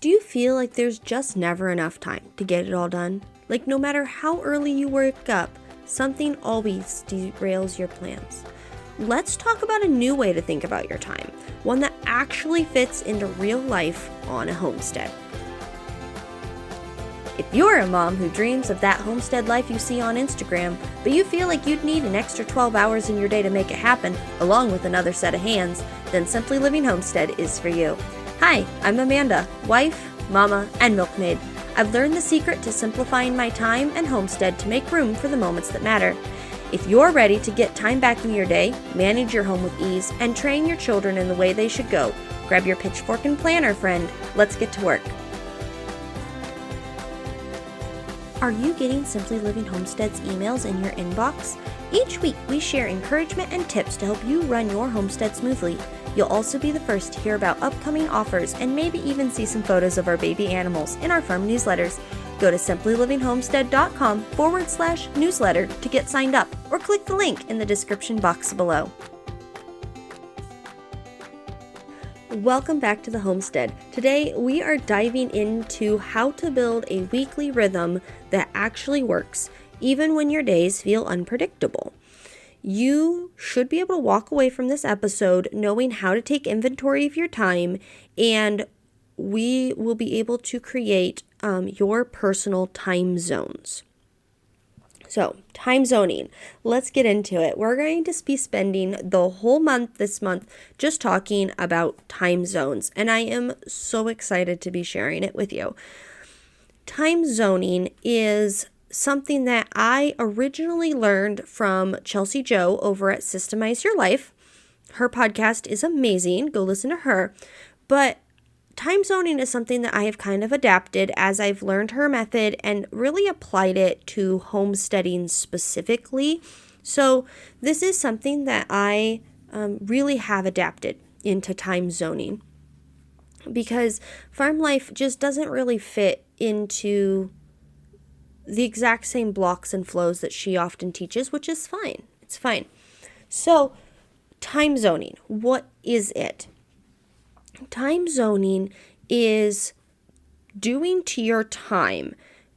Do you feel like there's just never enough time to get it all done? Like no matter how early you wake up, something always derails your plans. Let's talk about a new way to think about your time, one that actually fits into real life on a homestead. If you're a mom who dreams of that homestead life you see on Instagram, but you feel like you'd need an extra 12 hours in your day to make it happen, along with another set of hands, then Simply Living Homestead is for you. Hi, I'm Amanda, wife, mama, and milkmaid. I've learned the secret to simplifying my time and homestead to make room for the moments that matter. If you're ready to get time back in your day, manage your home with ease, and train your children in the way they should go, grab your pitchfork and planner, friend. Let's get to work. Are you getting Simply Living Homestead's emails in your inbox? Each week, we share encouragement and tips to help you run your homestead smoothly. You'll also be the first to hear about upcoming offers and maybe even see some photos of our baby animals in our farm newsletters. Go to simplylivingHomestead.com/newsletter to get signed up, or click the link in the description box below. Welcome back to the homestead. Today we are diving into how to build a weekly rhythm that actually works, even when your days feel unpredictable. You should be able to walk away from this episode knowing how to take inventory of your time, and we will be able to create your personal time zones. So, time zoning. Let's get into it. We're going to be spending the whole month this month just talking about time zones, and I am so excited to be sharing it with you. Time zoning is something that I originally learned from Chelsea Joe over at Systemize Your Life. Her podcast is amazing. Go listen to her. But time zoning is something that I have kind of adapted as I've learned her method and really applied it to homesteading specifically. So this is something that I really have adapted into time zoning, because farm life just doesn't really fit into the exact same blocks and flows that she often teaches, which is fine. It's fine. So time zoning, what is it? Time zoning is doing to your time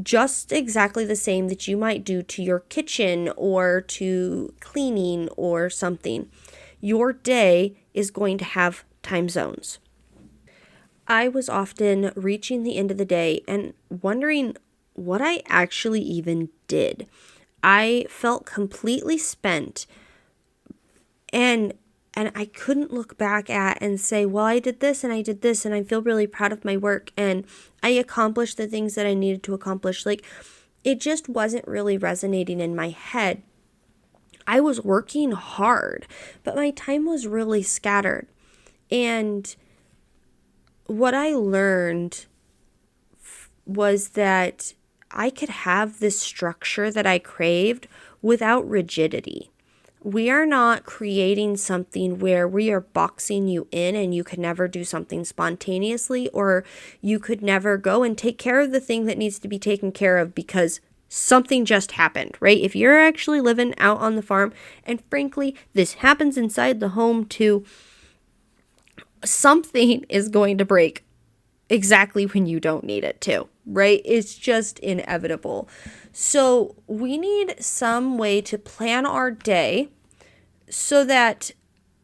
just exactly the same that you might do to your kitchen or to cleaning or something. Your day is going to have time zones. I was often reaching the end of the day and wondering what I actually even did. I felt completely spent, and I couldn't look back at and say, well, I did this and I did this and I feel really proud of my work and I accomplished the things that I needed to accomplish. Like, it just wasn't really resonating in my head. I was working hard, but my time was really scattered. And what I learned was that I could have this structure that I craved without rigidity. We are not creating something where we are boxing you in and you could never do something spontaneously, or you could never go and take care of the thing that needs to be taken care of because something just happened, right? If you're actually living out on the farm, and frankly, this happens inside the home too, something is going to break exactly when you don't need it to, right? It's just inevitable. So we need some way to plan our day so that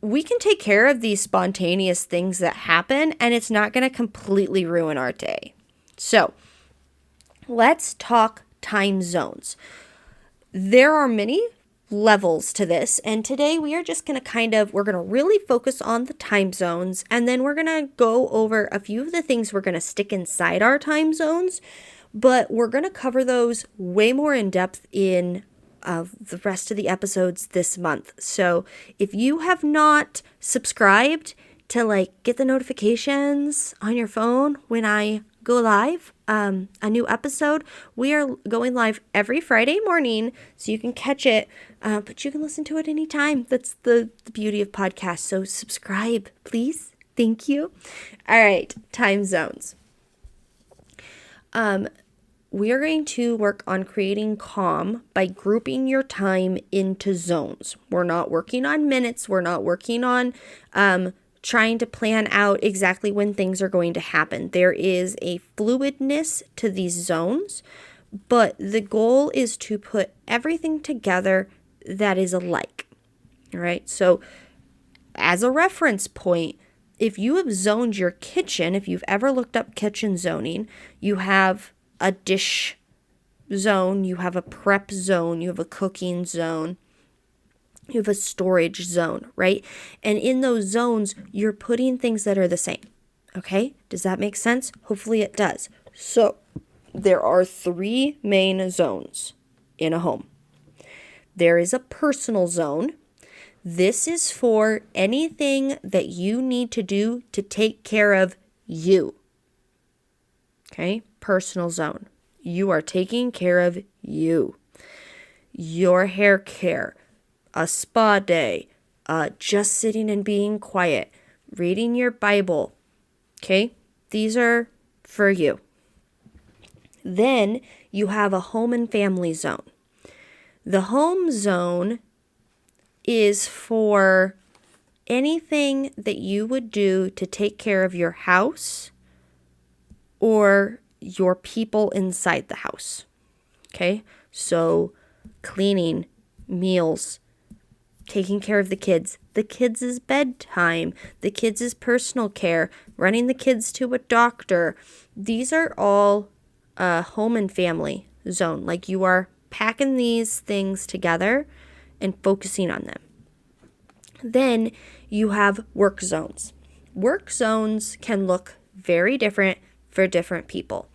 we can take care of these spontaneous things that happen and it's not going to completely ruin our day. So let's talk time zones. There are many levels to this, and today we are just going to we're going to really focus on the time zones, and then we're going to go over a few of the things we're going to stick inside our time zones, but we're going to cover those way more in depth in the rest of the episodes this month. So if you have not subscribed to get the notifications on your phone when I go live, a new episode, we are going live every Friday morning, so you can catch it, but you can listen to it anytime. That's the beauty of podcasts. So subscribe, please. Thank you. All right, time zones. We are going to work on creating calm by grouping your time into zones. We're not working on minutes. We're not working on trying to plan out exactly when things are going to happen. There is a fluidness to these zones, but the goal is to put everything together that is alike. All right. So as a reference point, if you have zoned your kitchen, if you've ever looked up kitchen zoning, you have a dish zone, you have a prep zone, you have a cooking zone, you have a storage zone, right? And in those zones, you're putting things that are the same. Okay? Does that make sense? Hopefully it does. So there are 3 main zones in a home. There is a personal zone. This is for anything that you need to do to take care of you. Okay? Personal zone. You are taking care of you. Your hair care, a spa day, just sitting and being quiet, reading your Bible. Okay? These are for you. Then you have a home and family zone. The home zone is for anything that you would do to take care of your house or your people inside the house. Okay? So cleaning, meals, taking care of the kids' bedtime, the kids' personal care, running the kids to a doctor. These are all home and family zone. Like you are packing these things together and focusing on them. Then you have work zones. Work zones can look very different for different people.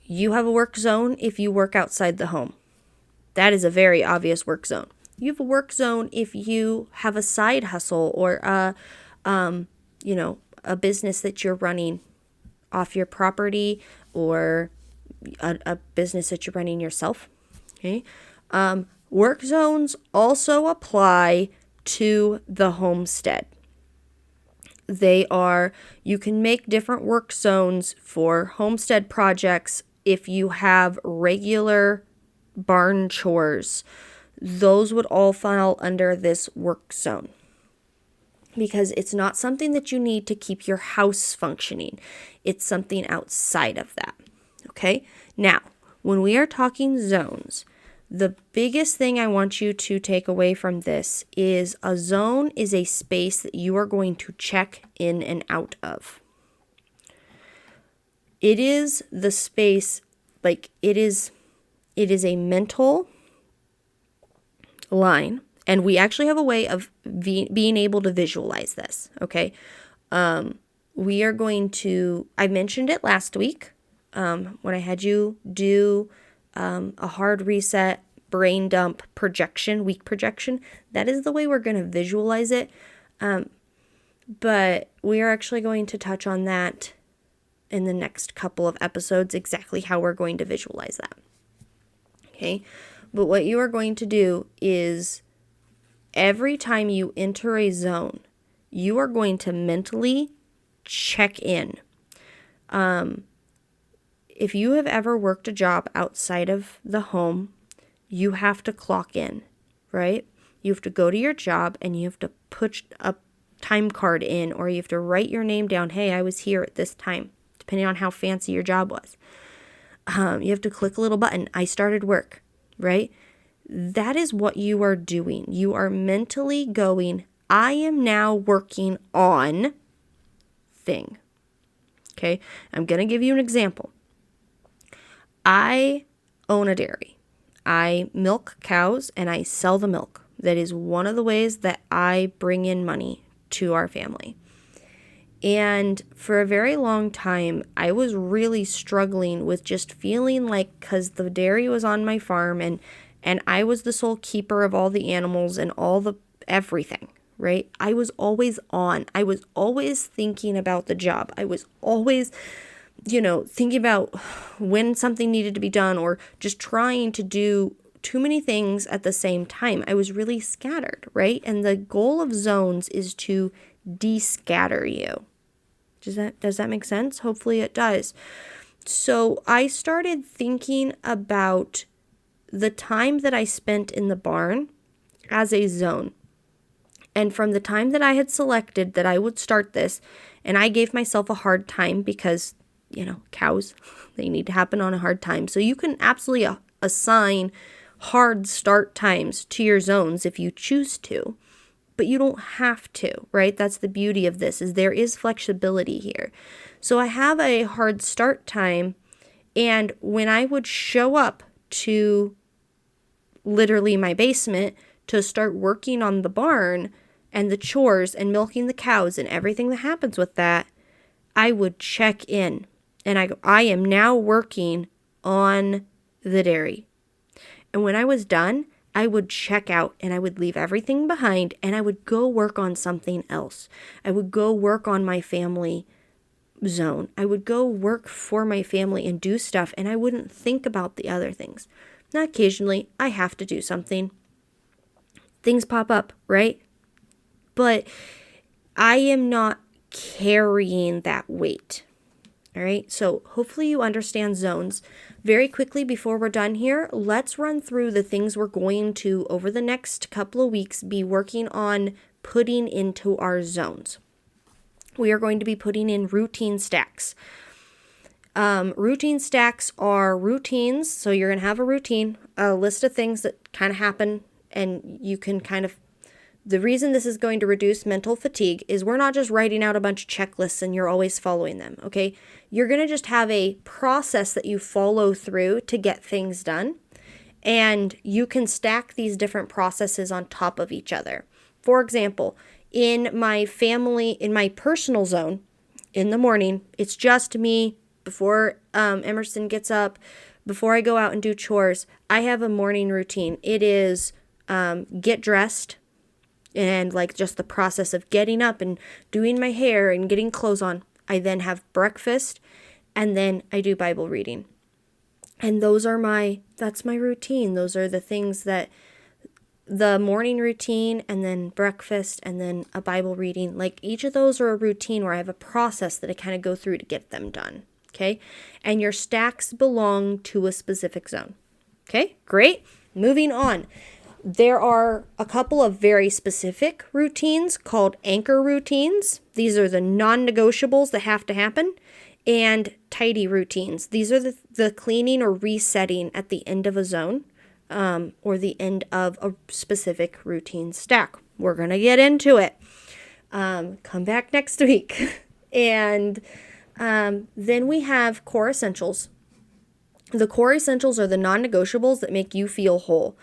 You have a work zone if you work outside the home. That is a very obvious work zone. You have a work zone if you have a side hustle or a business that you're running off your property or a business that you're running yourself. Okay. Work zones also apply to the homestead. You can make different work zones for homestead projects if you have regular barn chores. Those would all fall under this work zone because it's not something that you need to keep your house functioning. It's something outside of that. Okay? Now, when we are talking zones, the biggest thing I want you to take away from this is a zone is a space that you are going to check in and out of. It is the space, like it is a mental line, and we actually have a way of being able to visualize this, okay? We are going to, I mentioned it last week when I had you do a hard reset, brain dump projection, week projection. That is the way we're going to visualize it. But we are actually going to touch on that in the next couple of episodes, exactly how we're going to visualize that. Okay? But what you are going to do is every time you enter a zone, you are going to mentally check in. If you have ever worked a job outside of the home, you have to clock in, right? You have to go to your job and you have to put a time card in, or you have to write your name down. Hey, I was here at this time, depending on how fancy your job was. You have to click a little button. I started work, right? That is what you are doing. You are mentally going, I am now working on thing. Okay? I'm going to give you an example. I own a dairy. I milk cows and I sell the milk. That is one of the ways that I bring in money to our family. And for a very long time, I was really struggling with just feeling like, because the dairy was on my farm and I was the sole keeper of all the animals and all the everything, right? I was always on. I was always thinking about the job. I was always, thinking about when something needed to be done or just trying to do too many things at the same time. I was really scattered, right? And the goal of zones is to de-scatter you. Does that make sense? Hopefully it does. So I started thinking about the time that I spent in the barn as a zone. And from the time that I had selected that I would start this, and I gave myself a hard time because, cows, they need to happen on a hard time. So you can absolutely assign hard start times to your zones if you choose to, but you don't have to, right? That's the beauty of this, is there is flexibility here. So I have a hard start time, and when I would show up to literally my basement to start working on the barn and the chores and milking the cows and everything that happens with that, I would check in and I go, I am now working on the dairy. And when I was done, I would check out and I would leave everything behind and I would go work on something else. I would go work on my family zone. I would go work for my family and do stuff, and I wouldn't think about the other things. Now, occasionally, I have to do something. Things pop up, right? But I am not carrying that weight. All right, so hopefully you understand zones. Very quickly before we're done here, let's run through the things we're going to, over the next couple of weeks, be working on putting into our zones. We are going to be putting in routine stacks. Routine stacks are routines, so you're going to have a routine, a list of things that kind of happen, and you can the reason this is going to reduce mental fatigue is we're not just writing out a bunch of checklists and you're always following them, okay? You're going to just have a process that you follow through to get things done, and you can stack these different processes on top of each other. For example, in my personal zone, in the morning, it's just me before Emerson gets up, before I go out and do chores. I have a morning routine. It is get dressed, and just the process of getting up and doing my hair and getting clothes on. I then have breakfast, and then I do Bible reading. And that's my routine. Those are the things that the morning routine, and then breakfast, and then a Bible reading. Each of those are a routine where I have a process that I kind of go through to get them done. Okay. And your stacks belong to a specific zone. Okay, great. Moving on. There are a couple of very specific routines called anchor routines. These are the non-negotiables that have to happen. And tidy routines. These are the cleaning or resetting at the end of a zone, or the end of a specific routine stack. We're going to get into it. Come back next week. And then we have core essentials. The core essentials are the non-negotiables that make you feel whole.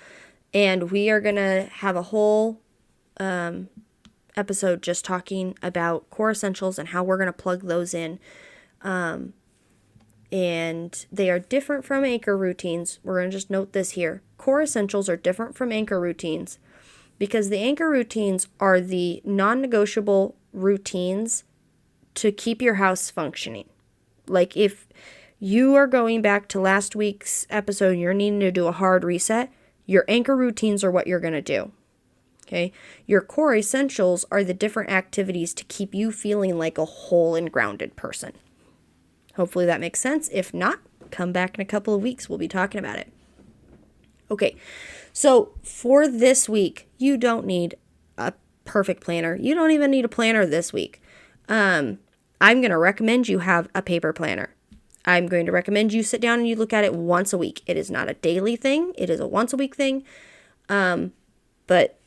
And we are going to have a whole episode just talking about core essentials and how we're going to plug those in. And they are different from anchor routines. We're going to just note this here. Core essentials are different from anchor routines because the anchor routines are the non-negotiable routines to keep your house functioning. If you are going back to last week's episode and you're needing to do a hard reset, your anchor routines are what you're going to do. Okay? Your core essentials are the different activities to keep you feeling like a whole and grounded person. Hopefully that makes sense. If not, come back in a couple of weeks. We'll be talking about it. Okay, so for this week, you don't need a perfect planner. You don't even need a planner this week. I'm going to recommend you have a paper planner. I'm going to recommend you sit down and you look at it once a week. It is not a daily thing. It is a once a week thing. But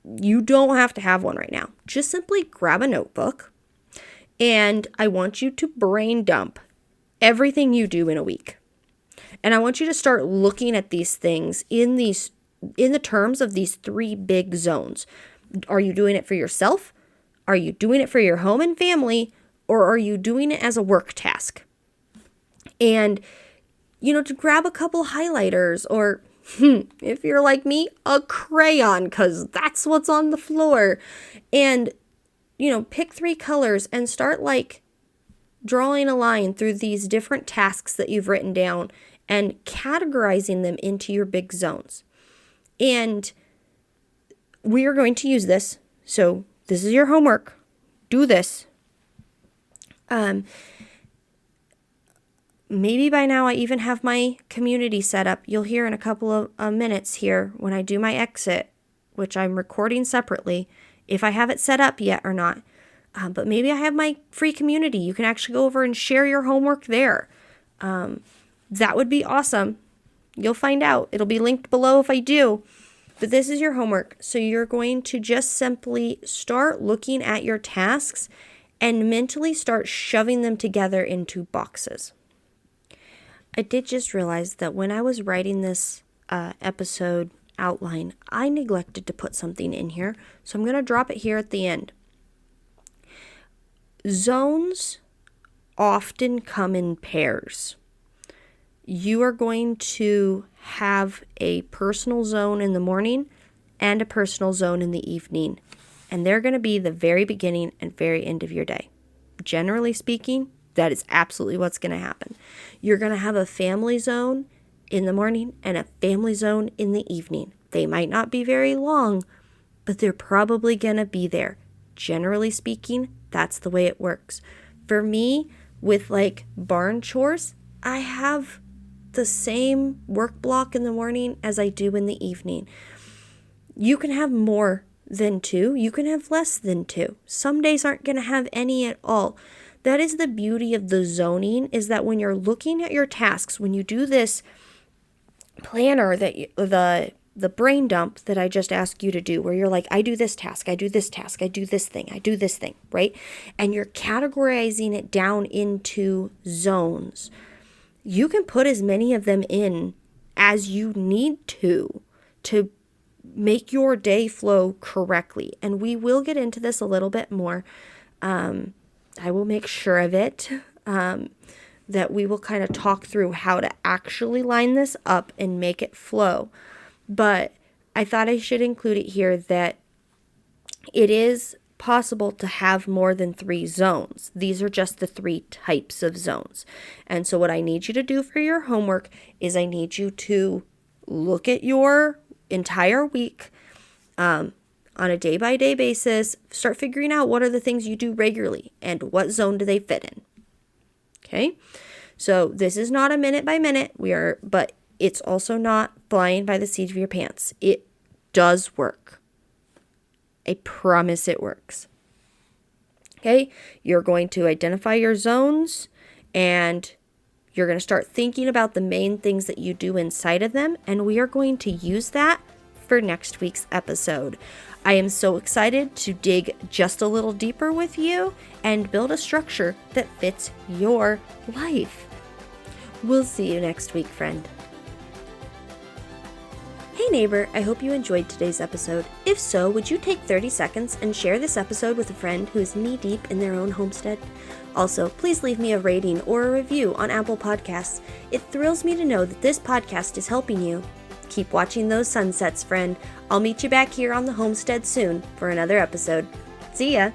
you don't have to have one right now. Just simply grab a notebook. And I want you to brain dump everything you do in a week. And I want you to start looking at these things in the terms of these three big zones. Are you doing it for yourself? Are you doing it for your home and family? Or are you doing it as a work task? And, to grab a couple highlighters, or if you're like me, a crayon, because that's what's on the floor. And pick 3 colors and start drawing a line through these different tasks that you've written down and categorizing them into your big zones. And we are going to use this. So this is your homework. Do this. Maybe by now I even have my community set up. You'll hear in a couple of minutes here when I do my exit, which I'm recording separately, if I have it set up yet or not. But maybe I have my free community. You can actually go over and share your homework there. That would be awesome. You'll find out. It'll be linked below if I do. But this is your homework. So you're going to just simply start looking at your tasks and mentally start shoving them together into boxes. I did just realize that when I was writing this episode outline, I neglected to put something in here. So I'm going to drop it here at the end. Zones often come in pairs. You are going to have a personal zone in the morning and a personal zone in the evening. And they're going to be the very beginning and very end of your day. Generally speaking, that is absolutely what's going to happen. You're going to have a family zone in the morning and a family zone in the evening. They might not be very long, but they're probably going to be there. Generally speaking, that's the way it works. For me, with like barn chores, I have the same work block in the morning as I do in the evening. You can have more than 2. You can have less than 2. Some days aren't going to have any at all. That is the beauty of the zoning, is that when you're looking at your tasks, when you do this planner, the brain dump that I just asked you to do, where you're like, I do this task, I do this task, I do this thing, I do this thing, right? And you're categorizing it down into zones. You can put as many of them in as you need to make your day flow correctly. And we will get into this a little bit more. I will make sure of it, that we will kind of talk through how to actually line this up and make it flow. But I thought I should include it here that it is possible to have more than 3 zones. These are just the 3 types of zones. And so what I need you to do for your homework is I need you to look at your entire week on a day-by-day basis. Start figuring out what are the things you do regularly and what zone do they fit in. Okay? So this is not a minute by minute. But it's also not flying by the seat of your pants. It does work. I promise it works. Okay? You're going to identify your zones and you're going to start thinking about the main things that you do inside of them. And we are going to use that for next week's episode. I am so excited to dig just a little deeper with you and build a structure that fits your life. We'll see you next week, friend. Hey neighbor, I hope you enjoyed today's episode. If so, would you take 30 seconds and share this episode with a friend who is knee-deep in their own homestead? Also, please leave me a rating or a review on Apple Podcasts. It thrills me to know that this podcast is helping you. Keep watching those sunsets, friend. I'll meet you back here on the homestead soon for another episode. See ya!